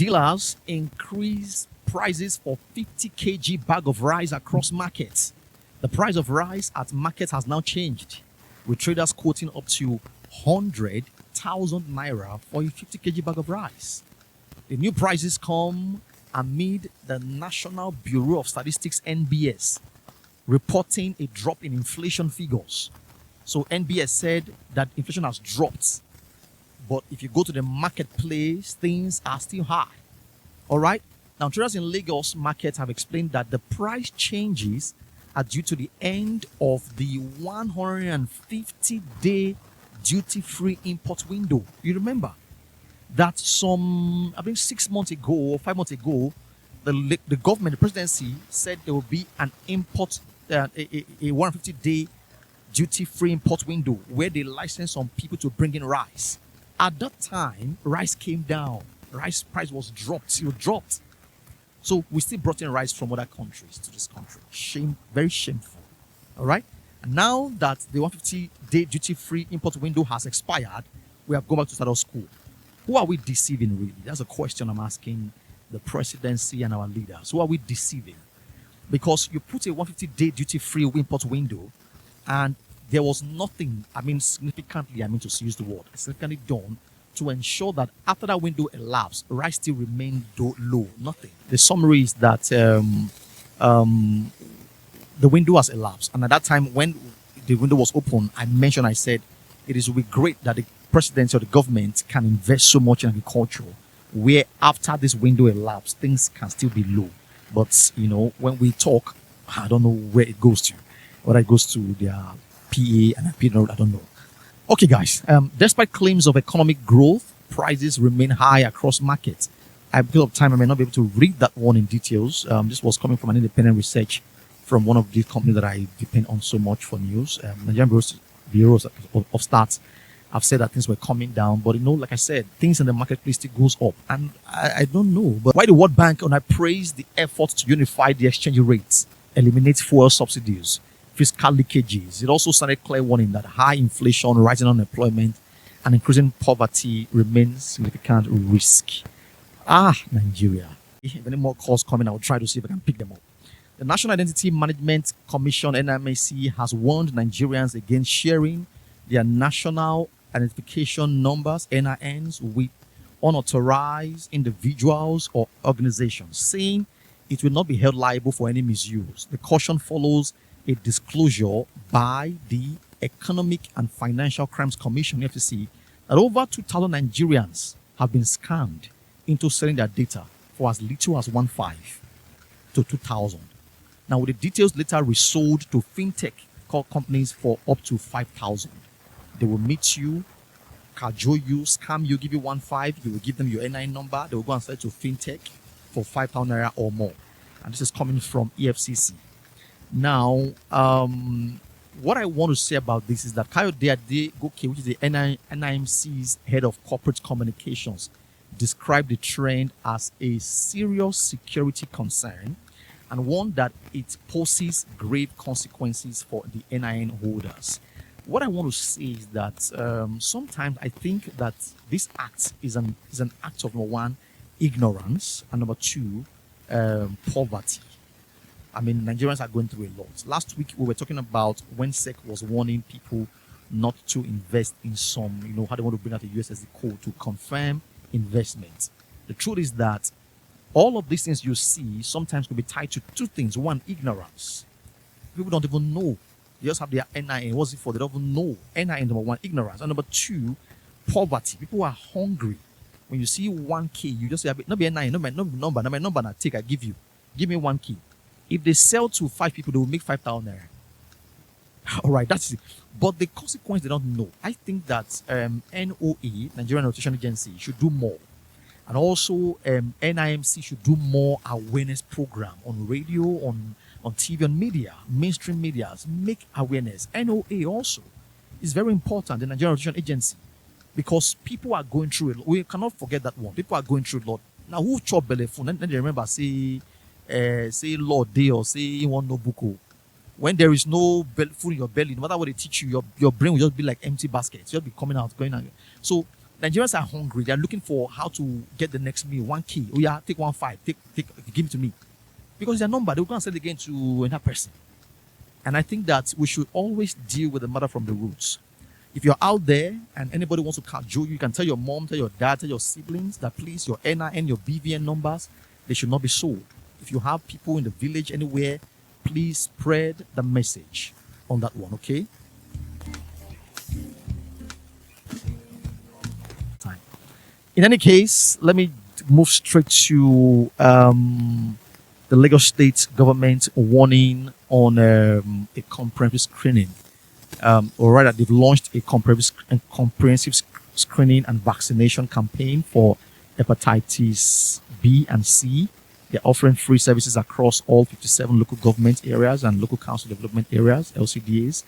Dealers increase prices for 50 kg bag of rice across markets. The price of rice at market has now changed, with traders quoting up to 100,000 naira for a 50 kg bag of rice. The new prices come amid the National Bureau of Statistics (NBS) reporting a drop in inflation figures. So NBS said that inflation has dropped, but if you go to the marketplace, things are still high. All right. Now, traders in Lagos market have explained that the price changes are due to the end of the 150-day duty-free import window. You remember that I think 6 months ago or 5 months ago, the government, the presidency, said there will be an import, a 150-day duty-free import window where they license some people to bring in rice. At that time, rice came down. Rice price was dropped. It dropped. So we still brought in rice from other countries to this country. Shame, very shameful. All right. And now that the 150-day duty-free import window has expired, we have gone back to status quo. Who are we deceiving, really? That's a question I'm asking the presidency and our leaders. Who are we deceiving? Because you put a 150-day duty-free import window, and there was nothing, significantly to use the word, significantly done to ensure that after that window elapsed, rice still remained low. Nothing. The summary is that the window has elapsed. And at that time, when the window was open, I said, it is really great that the presidency or the government can invest so much in agriculture, where after this window elapsed, things can still be low. But, when we talk, I don't know where it goes to. Whether it goes to their PA and a P, I don't know. Okay, guys, despite claims of economic growth, prices remain high across markets. Because of time, I may not be able to read that one in details. This was coming from an independent research from one of the companies that I depend on so much for news. Nigerian bureaus of stats have said that things were coming down. But, like I said, things in the marketplace still goes up. And I don't know. But why the World Bank, and I praise the effort to unify the exchange rates, eliminate fuel subsidies, fiscal leakages. It also sounded clear warning that high inflation, rising unemployment, and increasing poverty remains significant risk. Nigeria. If any more calls coming, I will try to see if I can pick them up. The National Identity Management Commission, NIMC, has warned Nigerians against sharing their national identification numbers, NINs, with unauthorized individuals or organizations, saying it will not be held liable for any misuse. The caution follows a disclosure by the Economic and Financial Crimes Commission, FCC, that over 2,000 Nigerians have been scammed into selling their data for as little as 1.5 to 2,000. Now, with the details later resold to fintech companies for up to 5,000. They will meet you, cajole you, scam you, give you 1.5. You will give them your NIN number. They will go and sell it to fintech for 5,000 naira or more. And this is coming from EFCC. Now, what I want to say about this is that Kayode Adegoke, which is the NIMC's head of corporate communications, described the trend as a serious security concern and warned that it poses grave consequences for the NIN holders. What I want to say is that sometimes I think that this act is an act of, number one, ignorance, and number two, poverty. Nigerians are going through a lot. Last week, we were talking about when SEC was warning people not to invest in some, how they want to bring out the USSD code to confirm investments. The truth is that all of these things you see sometimes can be tied to two things. One, ignorance. People don't even know. They just have their NIN. What's it for? They don't even know. NIN, number one, ignorance. And number two, poverty. People are hungry. When you see 1K, you just say, not be NIN, not my number, I take, I give you. Give me 1K. If they sell to 5 people, they will make 5,000 naira. All right, that's it. But the consequence they don't know. I think that NOA, Nigerian Notification Agency, should do more. And also NIMC should do more awareness program on radio, on TV, on media, mainstream medias. Make awareness. NOA also is very important, the Nigerian Notification Agency, because people are going through a lot. We cannot forget that one. People are going through a lot. Now, who chop belly phone? Then they remember, say Lord Day or say you want no buko. When there is no food in your belly, no matter what they teach you, your brain will just be like empty baskets. You'll be coming out, going out. So Nigerians are hungry. They are looking for how to get the next meal. 1K. Oh yeah, take 1.5. Take, give it to me. Because their number, they'll go and sell it again to another person. And I think that we should always deal with the matter from the roots. If you're out there and anybody wants to cajole you, you can tell your mom, tell your dad, tell your siblings that please, your NIN, your BVN numbers, they should not be sold. If you have people in the village anywhere, please spread the message on that one, okay? Time. In any case, let me move straight to the Lagos State government warning on a comprehensive screening. Or rather, they've launched a comprehensive screening and vaccination campaign for hepatitis B and C. They're offering free services across all 57 local government areas and local council development areas, LCDAs.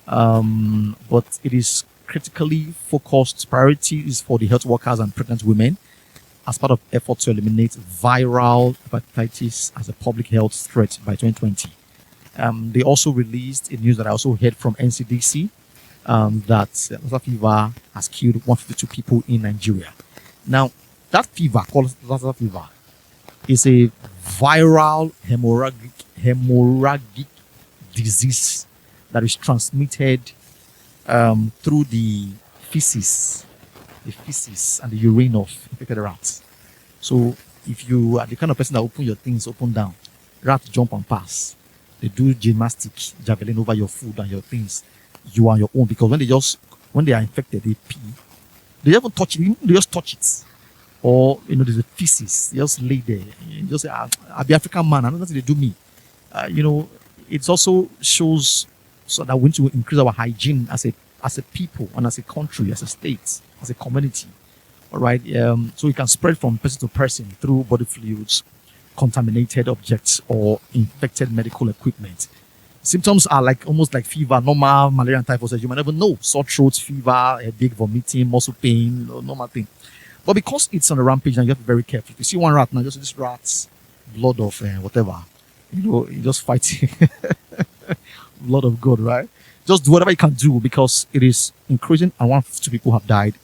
But it is critically focused. Priority is for the health workers and pregnant women as part of effort to eliminate viral hepatitis as a public health threat by 2020. They also released a news that I also heard from NCDC that LASSA fever has killed 152 people in Nigeria. Now, that fever, called LASSA fever, is a viral hemorrhagic disease that is transmitted through the feces and the urine of infected rats. So, if you are the kind of person that open your things open down, rats jump and pass. They do gymnastics, javelin over your food and your things. You are your own, because when they are infected, they pee. They haven't touch it. They just touch it, or there's a feces. They just lay there. You just say, "I'll be African man. I know nothing they do me." It also shows so that we need to increase our hygiene as a people and as a country, as a state, as a community. All right. So it can spread from person to person through body fluids, contaminated objects, or infected medical equipment. Symptoms are almost like fever, normal malaria and typhoid. You might never know. Sore throat, fever, headache, vomiting, muscle pain, normal thing. But because it's on a rampage, and you have to be very careful. If you see one rat now, just this rat's blood of whatever, you just fight blood of God, right? Just do whatever you can do, because it is increasing, and 152 people have died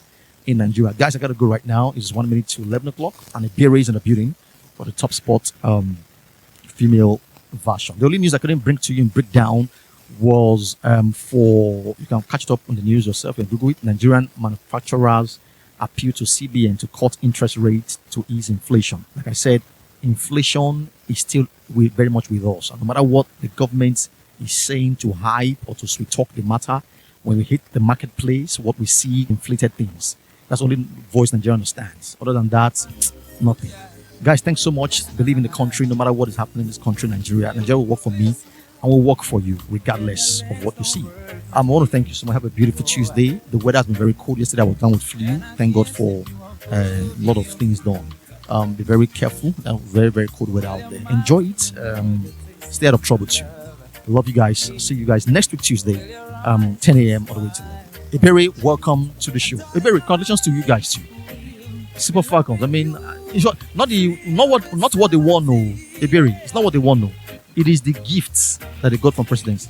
in Nigeria. Guys, I gotta go right now. It's 1 minute to 11 o'clock, and a beer is in the building for the top spot female version. The only news I couldn't bring to you and break down was you can catch it up on the news yourself and Google it. Nigerian manufacturers appeal to CBN to cut interest rates to ease inflation. Like I said, inflation is still very much with us. And no matter what the government is saying to hype or to sweet talk the matter, when we hit the marketplace, what we see, inflated things. That's the only voice Nigeria understands. Other than that, nothing. Guys, thanks so much. Believe in the country. No matter what is happening in this country, Nigeria will work for me and will work for you regardless of what you see. I want to thank you so much. Have a beautiful Tuesday. The weather has been very cold. Yesterday I was down with flu. Thank God for a lot of things done. Be very careful. Very, very cold weather out there. Enjoy it. Stay out of trouble too. Love you guys. See you guys next week Tuesday, 10 a.m. all the way to Iberi, welcome to the show. Iberi, congratulations to you guys too. Super Falcons. I mean, it's not what they want, no. Iberi, it's not what they want, no. It is the gifts that they got from presidency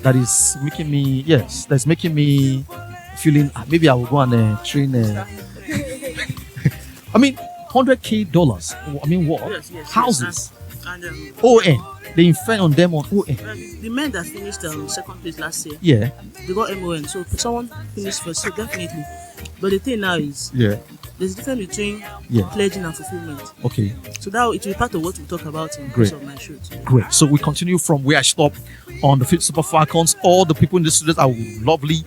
that is making me, that's making me feeling maybe I will go and train. I mean, $100K. I mean, what? Yes. Houses. And ON. They infect on them on ON. The men that finished second place last year, they got MON. So someone finished first, so definitely. But the thing now is, there's a difference between pledging and fulfillment. Okay. So now it will be part of what we talk about in the of my show today. Great. So we continue from where I stopped on the Super Falcons. All the people in the studios are lovely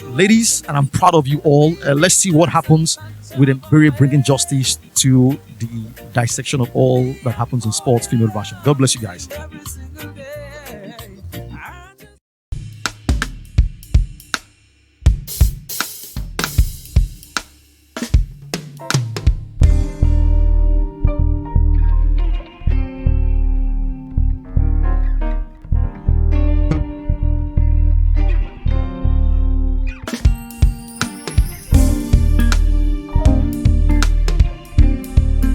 ladies, and I'm proud of you all. Let's see what happens with Iberi bringing justice to the dissection of all that happens in sports female version. God bless you guys.